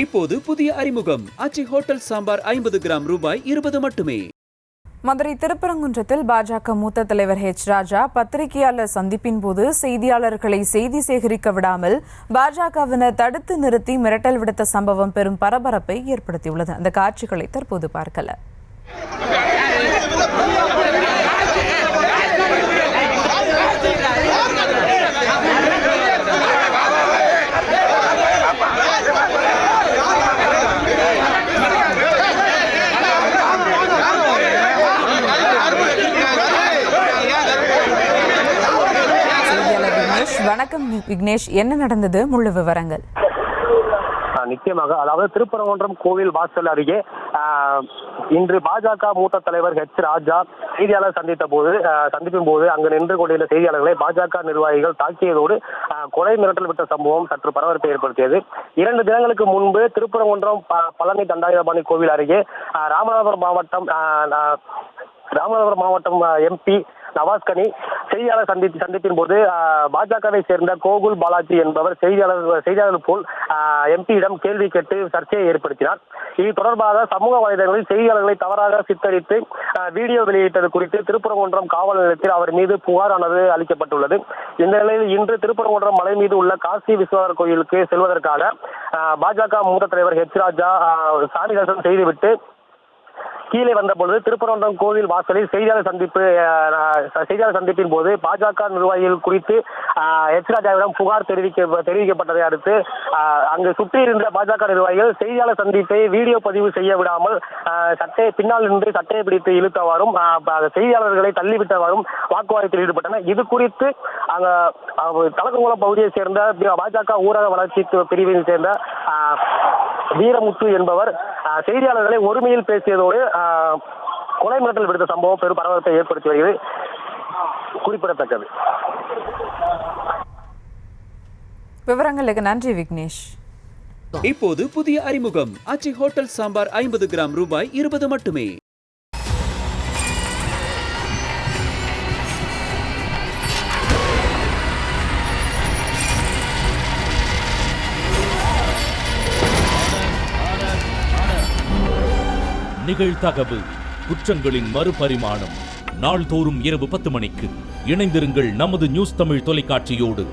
இப்போது புதிய அறிமுகம் ஆச்சி ஹோட்டல் சாம்பார் 50 கிராம் ரூபாய் 20 மட்டுமே. மதுரை திருப்பரங்குன்றத்தில் பாஜக மூத்த தலைவர் ஹெச் ராஜா பத்திரிகையாளர் சந்திப்பின் போது செய்தியாளர்களை செய்தி சேகரிக்க விடாமல் பாஜகவினர் தடுத்து நிறுத்தி மிரட்டல் விடுத்த சம்பவம் பெரும் பரபரப்பை ஏற்படுத்தியுள்ளது. அந்த காட்சிகளை தற்போது பார்க்கலாம். வணக்கம் விக்னேஷ், என்ன நடந்தது? முழு விவரங்கள். நிச்சயமாக, அதாவது திருப்பரங்குன்றம் கோவில் வாசல் அருகே இன்று பாஜக மூத்த தலைவர் ஹெச் ராஜா செய்தியாளர் சந்திப்பின் போது அங்கு நின்று கொண்டிருந்த செய்தியாளர்களை பாஜக நிர்வாகிகள் தாக்கியதோடு கொலை மிரட்டல் விட்ட சம்பவம் சற்று பரபரப்பை ஏற்படுத்தியது. 2 தினங்களுக்கு முன்பு திருப்பரங்குன்றம் பழனி தண்டாயுதபாணி கோவில் அருகே ராமநாதபுரம் மாவட்டம் எம்பி நவாஸ்கனி செய்தியாளர் சந்திப்பின் போது பாஜகவை சேர்ந்த கோகுல் பாலாஜி என்பவர் செய்தியாளர் போல் எம்பியிடம் கேள்வி கேட்டு சர்ச்சையை ஏற்படுத்தினார். இது தொடர்பாக சமூக வலைதளங்களில் செய்தியாளர்களை தவறாக சித்தரித்து வீடியோ வெளியிட்டது குறித்து திருப்பரங்குன்றம் காவல் நிலையத்தில் அவர் மீது புகாரானது அளிக்கப்பட்டுள்ளது. இந்த நிலையில் இன்று திருப்பரங்குன்றம் மலை மீது உள்ள காசி விஸ்வநாதர் கோயிலுக்கு செல்வதற்காக பாஜக மூத்த தலைவர் ஹெச் ராஜா சாமி தரிசனம் செய்துவிட்டு கீழே வந்த பொழுது திருப்பரங்குன்றம் கோவில் வாசலில் செய்தியாளர் சந்திப்பின் போது பாஜக நிர்வாகிகள் குறித்து ஹெச் ராஜாவிடம் புகார் தெரிவிக்கப்பட்டதை அடுத்து அங்கு சுற்றியிருந்த பாஜக நிர்வாகிகள் செய்தியாளர் சந்திப்பை வீடியோ பதிவு செய்ய விடாமல் பின்னால் நின்று சட்டையை பிடித்து இழுத்தவாறும் செய்தியாளர்களை தள்ளிவிட்டவாறும் வாக்குவாதத்தில் ஈடுபட்டனர். இது குறித்து அங்க தலக்குங்குளம் பகுதியைச் சேர்ந்த பாஜக ஊரக வளர்ச்சி பிரிவை சேர்ந்த வீரமுத்து என்பவர் செய்தியாளர்களை ஒருமையில் பேசியதோடு கொலை மிரட்டல் விடுத்த சம்பவம் பெரும் பரபரப்பை ஏற்படுத்தி வருகிறது, குறிப்பிடத்தக்கது. விவரங்களுக்கு நன்றி விக்னேஷ். இப்போது புதிய அறிமுகம் ஆச்சி ஹோட்டல் சாம்பார் 50 கிராம் ரூபாய் 20 மட்டுமே. நிகழ்தகவு குற்றங்களின் மறுபரிமாணம் நாள்தோறும் இரவு 10 மணிக்கு இணைந்திருங்கள் நமது நியூஸ் தமிழ் தொலைக்காட்சியோடு.